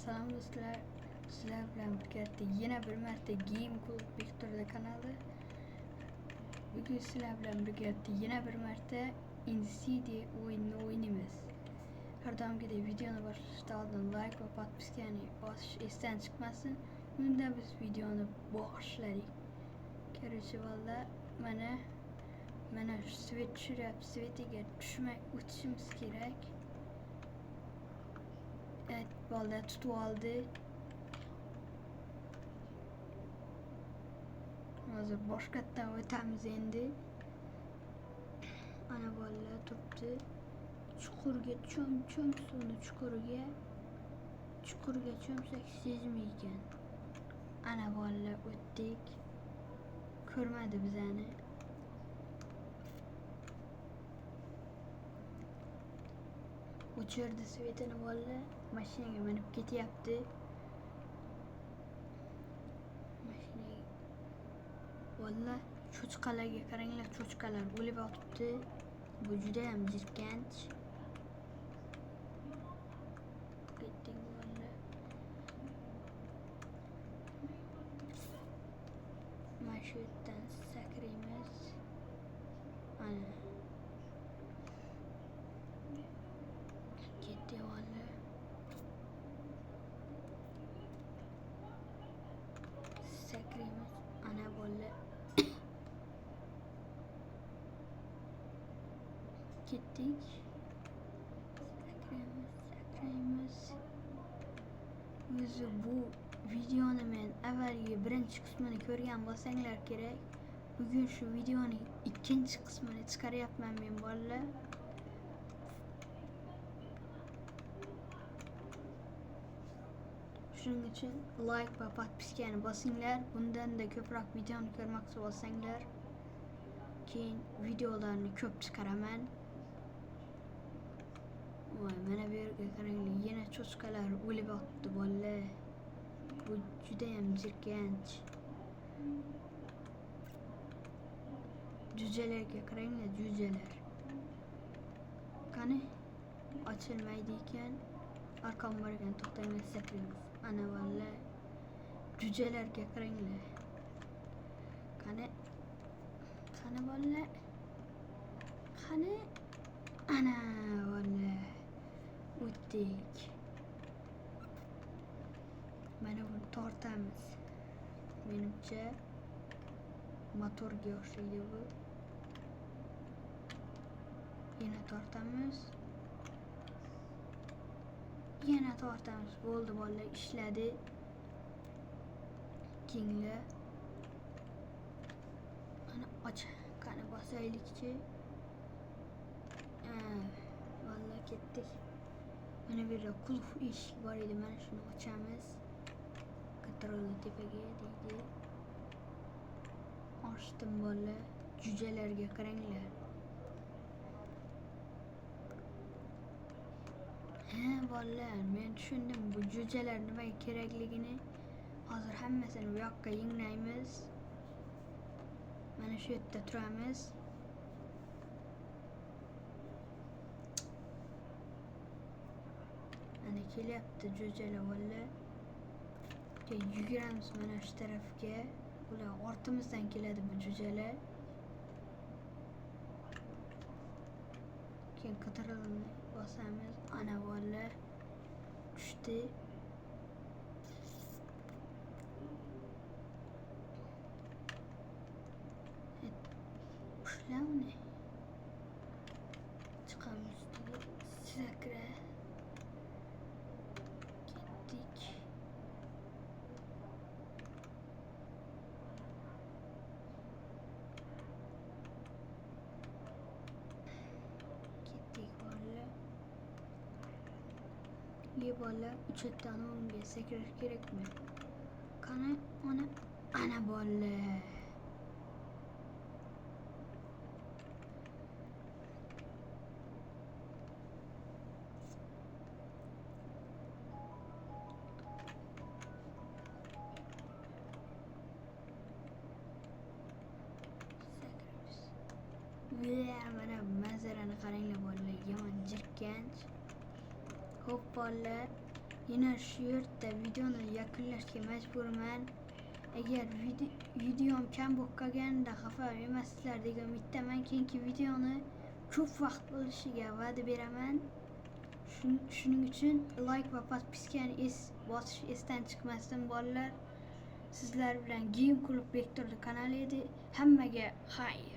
Selam dostlar. Sizler bilen birlikte yine bir marta Game Club Victor'da kanalı. Bugün sizler bilen birlikte yine bir marta Insidia oyununu oynayacağız. Her zaman gibi videonu başladığında like ve patpiskani baş esten çıkmasın. Bunda biz videonu başlayalım. Gerçi valla bana Switch'e düşmek uçuşumuz gerek. Evet, valla tutu aldı. Hazır boşluktan ötemiz indi. Ana valla tuttu. Çukurga çömsün çukurga çömsek sezmeyken. Ana valla öttik. Körmedi bizəni. Uçurdu Svetini valla. Maşinaya binip gityaptı. Maşinaya valla çocuqalarga qaranglar, çocuqalar o'lib yotibdi. Bu judayam jirkanch. Ketdik valla. Mana shu yerdan sakraymiz. Ana. Ketdik valla. Sakraymiz. Ana valla. Gittik. Sakraymiz. O'zi bu videoni men avvalgi birinchi qismini ko'rgan bo'lsanglar kerak. Bugun shu videoning ikkinchi qismini chiqaryapman men bolalar. Shuning uchun like va podpiskani bosinglar. Bundan da ko'proq videoni ko'rmoqchi bo'lsanglar, keyin videolarni ko'p chiqaraman. Voy, mana bu yerga qaranglar, yana cho'chqalar o'lib yotibdi bolalar. Bu judayam jirkanch. Jo'jalarga qaranglar, jo'jalar. Qani ochilmaydi ekan. Arkam bor ekan, to'xtanglar, sakraymiz. Ana valla. Jo'jalarga qaranglar. Qani valla. Qani ana valla. O'tdik. Mana buni tortamiz. Menimcha motorga o'xshaydi bu. Yana tortamiz. Yana tortamiz. Bo'ldi bolalar, ishladi. Kenglar. Ana och. Qani bosaylikchi. Valla ketdik. Mana bu yerda qulf eshik bor edi. Mana shuni ochamiz. Kontrolni tepaga deydi. Ochdim bolalar. Jo'jalarga qaranglar. Bolalar, men tushundim bu jo'jalar nimaga kerakligini. Hozir hammasini bu yoqqa yinglaymiz. Mana shu yerda turamiz. Ana kelyapti jo'jalar valla. Yuguramiz mana shu tarafga. Ular ortimizdan keladi bu jo'jalar. Keyin kontrolni bosamiz. Ana valla tushdi. Ushla uni. Chiqamiz ustiga. Sakra. Ketdik. Bola uçaktan onga sakrash kerakmi? Qani ana bola. Mana manzarani qaranglar bolalar, yomon jirkanch. Hop bolalar, yana shu yerda videoni yakunlashga majburman. Agar videom kam bo'lib qolganda xafa emassizlar degan umiddaman. Keyingi videoni ko'p vaqt bo'lishiga va'da beraman. Shuning uchun like va podpiskani bosish esdan chiqmasin bolalar. Sizlar bilan Game Club Vektorda kanali edi. Hammaga xayr.